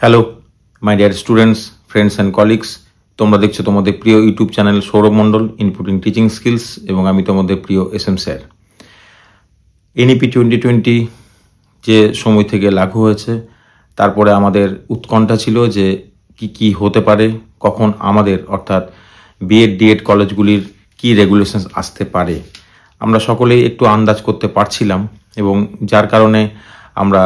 Hello my dear students, friends and colleagues. তোমরা দেখছো তোমাদের প্রিয় ইউটিউব চ্যানেল সৌরভ মণ্ডল, ইনপুটিং টিচিং স্কিলস, এবং আমি তোমাদের প্রিয় SM স্যার। NEP 2020 যে সময় থেকে লাগু হয়েছে, তারপরে আমাদের উৎকণ্ঠা ছিল যে কি হতে পারে, কখন আমাদের অর্থাৎ B.Ed D.Ed কলেজগুলির কি রেগুলেশনস আসতে পারে। আমরা সকলেই একটু আন্দাজ করতে পারছিলাম, এবং যার কারণে আমরা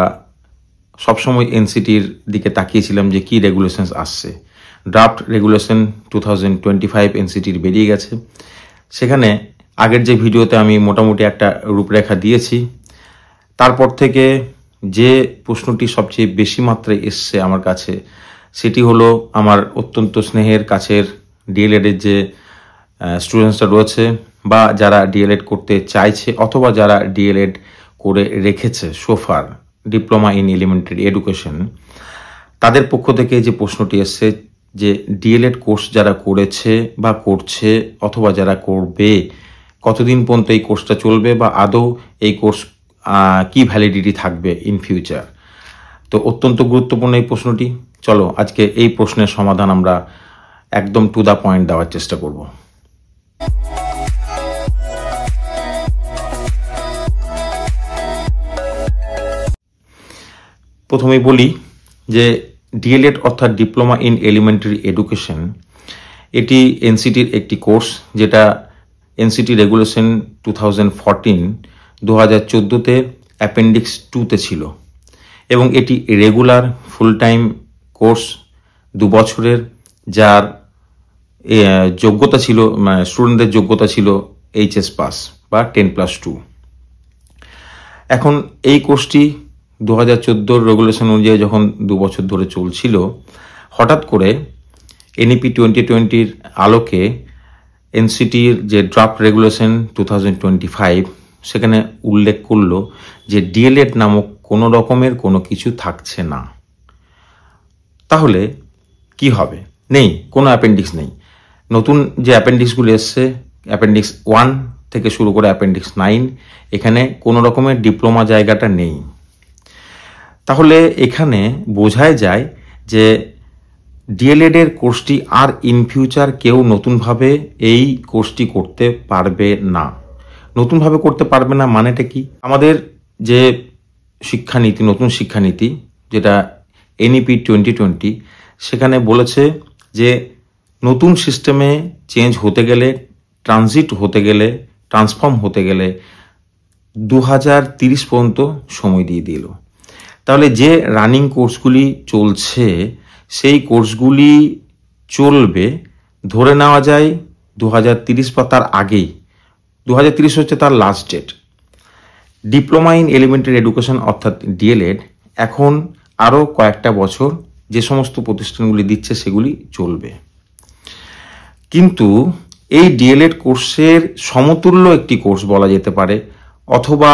সবসময় NCTর দিকে তাকিয়েছিলাম যে কি রেগুলেশনস আসছে। ড্রাফট রেগুলেশন 2025 NCTর বেরিয়ে গেছে। সেখানে আগের যে ভিডিওতে আমি মোটামুটি একটা রূপরেখা দিয়েছি, তারপর থেকে যে প্রশ্নটি সবচেয়ে বেশি মাত্রায় এসছে আমার কাছে, সেটি হলো আমার অত্যন্ত স্নেহের কাছের DLED এর যে স্টুডেন্টসরা রয়েছে, বা যারা DLED করতে চাইছে অথবা যারা DLED করে রেখেছে সোফার, ডিপ্লোমা ইন এলিমেন্টারি এডুকেশন, তাদের পক্ষ থেকে যে প্রশ্নটি এসছে যে DLED কোর্স যারা করেছে বা করছে অথবা যারা করবে, কতদিন পর্যন্ত এই কোর্সটা চলবে, বা আদৌ এই কোর্স কি ভ্যালিডিটি থাকবে ইন ফিউচার। তো অত্যন্ত গুরুত্বপূর্ণ এই প্রশ্নটি। চলো আজকে এই প্রশ্নের সমাধান আমরা একদম টু দ্য পয়েন্ট দেওয়ার চেষ্টা করব। প্রথমেই বলি যে DLED অর্থাৎ ডিপ্লোমা ইন এলিমেন্টারি এডুকেশন, এটি NCTর একটি কোর্স, যেটা NCT রেগুলেশন 2014-2014 অ্যাপেন্ডিক্স 2-তে ছিল, এবং এটি রেগুলার ফুল টাইম কোর্স 2 বছরের, যার যোগ্যতা ছিল, স্টুডেন্টদের যোগ্যতা ছিল HS পাস বা 10+2। এখন এই কোর্সটি 2014 রেগুলেশন অনুযায়ী যখন 2 বছর ধরে চলছিল, হঠাৎ করে NEP 2020-র আলোকে NCTর যে ড্রাফট রেগুলেশন 2025, সেখানে উল্লেখ করলো যে DLED নামক কোনো রকমের কোনো কিছু থাকছে না। তাহলে কি হবে? নেই, কোনো অ্যাপেন্ডিক্স নেই। নতুন যে অ্যাপেন্ডিক্সগুলো এসছে, অ্যাপেন্ডিক্স 1 থেকে শুরু করে অ্যাপেন্ডিক্স 9, এখানে কোনো রকমের ডিপ্লোমা জায়গাটা নেই। তাহলে এখানে বোঝাই যায় যে DLED এর কোর্সটি আর ইন ফিউচার কেউ নতুনভাবে এই কোর্সটি করতে পারবে না। নতুনভাবে করতে পারবে না মানেটা কি? আমাদের যে শিক্ষানীতি, নতুন শিক্ষানীতি যেটা NEP 2020, সেখানে বলেছে যে নতুন সিস্টেমে চেঞ্জ হতে গেলে, ট্রানজিট হতে গেলে, ট্রান্সফর্ম হতে গেলে 2030 পর্যন্ত সময় দিয়ে দিল। তাহলে যে রানিং কোর্সগুলি চলছে, সেই কোর্সগুলি চলবে ধরে নেওয়া যায় 2030 বা তার আগেই। 2030 হচ্ছে তার last date. Diploma in elementary education অর্থাৎ DLED এখন আরও কয়েকটা বছর যে সমস্ত প্রতিষ্ঠানগুলি দিচ্ছে সেগুলি চলবে। কিন্তু এই DLED কোর্সের সমতুল্য একটি কোর্স বলা যেতে পারে, অথবা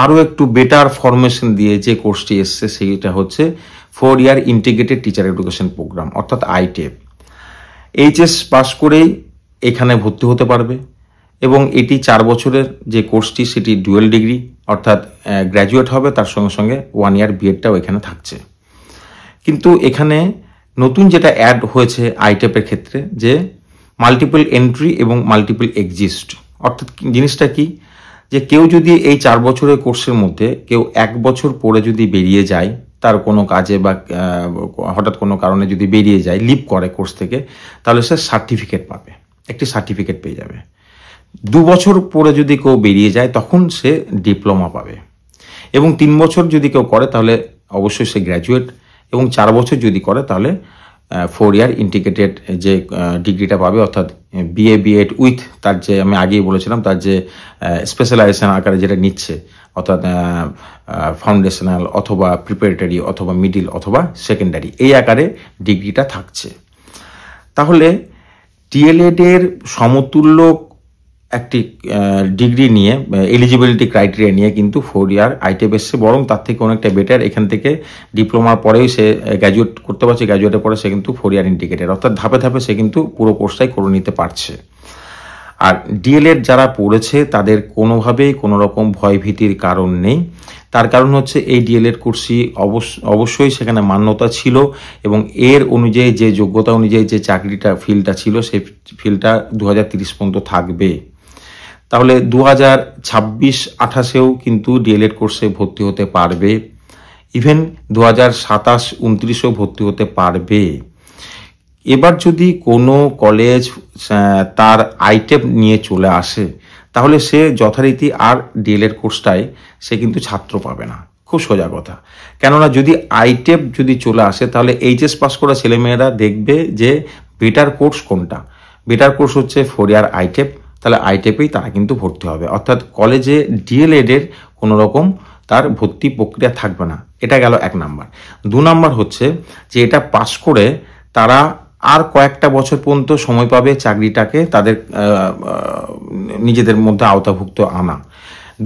আরও একটু বেটার ফরমেশন দিয়ে যে কোর্সটি এসছে, সেইটা হচ্ছে 4 year integrated teacher education programme অর্থাৎ ITEP। HS পাস করেই এখানে ভর্তি হতে পারবে, এবং এটি 4 বছরের যে কোর্সটি, সেটি ডুয়েল ডিগ্রি অর্থাৎ গ্র্যাজুয়েট হবে, তার সঙ্গে সঙ্গে 1 ইয়ার B.Edটাও এখানে থাকছে। কিন্তু এখানে নতুন যেটা অ্যাড হয়েছে ITEP-এর ক্ষেত্রে, যে মাল্টিপল এন্ট্রি এবং মাল্টিপল এক্সিস্ট। অর্থাৎ জিনিসটা কি, যে কেউ যদি এই 4 বছরের কোর্সের মধ্যে কেউ 1 বছর পরে যদি বেরিয়ে যায়, তার কোনো কাজে বা হঠাৎ কোনো কারণে যদি বেরিয়ে যায়, লিভ করে কোর্স থেকে, তাহলে সে সার্টিফিকেট পাবে, একটি সার্টিফিকেট পেয়ে যাবে। 2 বছর পরে যদি কেউ বেরিয়ে যায়, তখন সে ডিপ্লোমা পাবে, এবং 3 বছর যদি কেউ করে তাহলে অবশ্যই সে গ্র্যাজুয়েট, এবং 4 বছর যদি করে তাহলে 4 ইয়ার ইন্টিগ্রেটেড যে ডিগ্রিটা পাবে, অর্থাৎ BA B.Ed উইথ তার যে আমি আগেই বলেছিলাম, তার যে স্পেশালাইজেশন আকারে যেটা নিচ্ছে, অর্থাৎ ফাউন্ডেশনাল অথবা প্রিপারেটরি অথবা মিডিল অথবা সেকেন্ডারি, এই আকারে ডিগ্রিটা থাকছে। তাহলে DLED এর সমতুল্য একটি ডিগ্রি নিয়ে, এলিজিবিলিটি ক্রাইটেরিয়া নিয়ে কিন্তু 4 ইয়ার ITEP এসছে, বরং তার থেকে অনেকটা বেটার। এখান থেকে ডিপ্লোমার পরেই সে গ্র্যাজুয়েট করতে পারছে, গ্র্যাজুয়েটের পরে সে কিন্তু 4 ইয়ার ইন্টিগ্রেটেড, অর্থাৎ ধাপে ধাপে সে কিন্তু পুরো কোর্সটাই করে নিতে পারছে। আর DLED যারা পড়েছে, তাদের কোনোভাবেই কোনো রকম ভয় ভীতির কারণ নেই। তার কারণ হচ্ছে এই ডিএলএড কোর্সই অবশ্যই সেখানে মান্যতা ছিল এবং এর অনুযায়ী যে যোগ্যতা অনুযায়ী যে চাকরিটা ফিল্ডটা ছিল সেই ফিল্ডটা 2030 পর্যন্ত থাকবে। তাহলে 2026-28-এও কিন্তু ডিএলএড কোর্সে ভর্তি হতে পারবে, ইভেন 2027-29-এও ভর্তি হতে পারবে। এবার যদি কোনো কলেজ তার আইটেপ নিয়ে চলে আসে তাহলে সে যথারীতি আর ডিএলএড কোর্সটায় সে কিন্তু ছাত্র পাবে না, খুব সোজা কথা। কেননা যদি আইটেপ যদি চলে আসে তাহলে এইচএস পাস করা ছেলেমেয়েরা দেখবে যে বেটার কোর্স কোনটা। বেটার কোর্স হচ্ছে 4 ইয়ার আইটেপ, তাহলে আইটেপেই তারা কিন্তু ভর্তি হবে, অর্থাৎ কলেজে ডিএলএডের কোনো রকম তার ভর্তি প্রক্রিয়া থাকবে না। এটা গেল 1 নাম্বার। 2 নাম্বার হচ্ছে যে এটা পাস করে তারা আর কয়েকটা বছর পর্যন্ত সময় পাবে চাকরিটাকে তাদের নিজেদের মধ্যে আওতাভুক্ত আনা।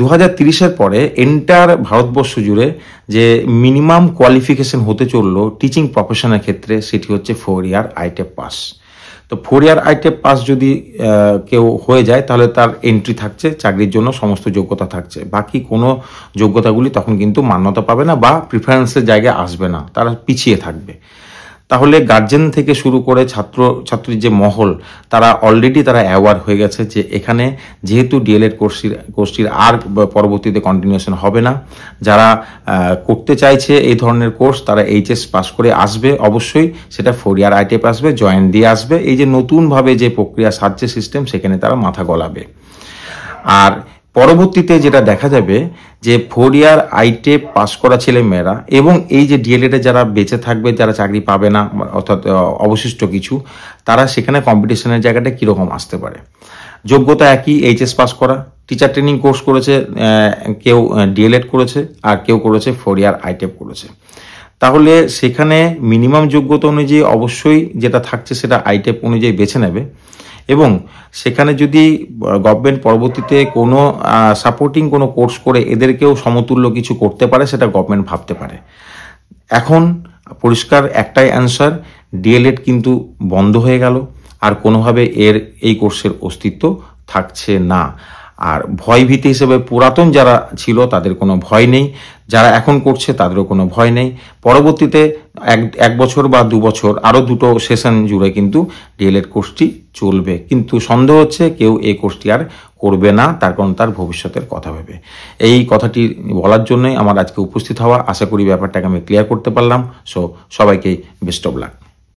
2030-এর পরে এন্টার ভারতবর্ষ জুড়ে যে মিনিমাম কোয়ালিফিকেশন হতে চললো টিচিং প্রফেশনের ক্ষেত্রে সেটি হচ্ছে 4 ইয়ার আইটেপ পাস। তো 4 ইয়ার আইটেপ পাস যদি কেউ হয়ে যায় তাহলে তার এন্ট্রি থাকছে, চাকরির জন্য সমস্ত যোগ্যতা থাকছে, বাকি কোনো যোগ্যতাগুলি তখন কিন্তু মান্যতা পাবে না বা প্রিফারেন্সের জায়গায় আসবে না, তারা পিছিয়ে থাকবে। তাহলে গার্জেন থেকে শুরু করে ছাত্রীর যে মহল তারা অলরেডি তারা অ্যাওয়ার হয়ে গেছে যে এখানে যেহেতু ডিএলএড কোর্সটির আর পরবর্তীতে কন্টিনিউশন হবে না, যারা করতে চাইছে এই ধরনের কোর্স তারা এইচএস পাস করে আসবে, অবশ্যই সেটা 4 ইয়ার আইটেপ আসবে, জয়েন দিয়ে আসবে। এই যে নতুনভাবে যে প্রক্রিয়া সাজছে সিস্টেম সেখানে তারা মাথা গলাবে। আর পরবর্তীতে যেটা দেখা যাবে যে 4 ইয়ার আইটেপ পাস করা ছেলেমেয়েরা এবং এই যে ডিএলএডে যারা বেঁচে থাকবে, যারা চাকরি পাবে না অর্থাৎ অবশিষ্ট কিছু, তারা সেখানে কম্পিটিশনের জায়গাটা কীরকম আসতে পারে। যোগ্যতা একই, এইচএস পাস করা, টিচার ট্রেনিং কোর্স করেছে, কেউ ডিএলএড করেছে আর কেউ করেছে 4 ইয়ার আইটেপ করেছে। তাহলে সেখানে মিনিমাম যোগ্যতা অনুযায়ী অবশ্যই যেটা থাকছে সেটা আইটেপ অনুযায়ী বেছে নেবে এবং সেখানে যদি গভর্নমেন্ট পরবর্তীতে কোনো সাপোর্টিং কোনো কোর্স করে এদেরকেও সমতুল্য কিছু করতে পারে সেটা গভর্নমেন্ট ভাবতে পারে। এখন পরিষ্কার একটাই অ্যান্সার, ডিএলএড কিন্তু বন্ধ হয়ে গেল, আর কোনোভাবে এই কোর্সের অস্তিত্ব থাকছে না। আর ভয়ভীতি হিসেবে পুরাতন যারা ছিল তাদের কোনো ভয় নেই, যারা এখন করছে তাদেরও কোনো ভয় নেই। পরবর্তীতে 1 বছর বা 2 বছর আরও 2টো সেশন জুড়ে কিন্তু ডিএলএড কোর্সটি চলবে, কিন্তু সন্দেহ হচ্ছে কেউ এই কোর্সটি আর করবে না, তার কারণ তার ভবিষ্যতের কথা ভেবে। এই কথাটি বলার জন্যই আমার আজকে উপস্থিত হওয়া। আশা করি ব্যাপারটাকে আমি ক্লিয়ার করতে পারলাম। সো সবাইকে বেস্ট অফ লাক।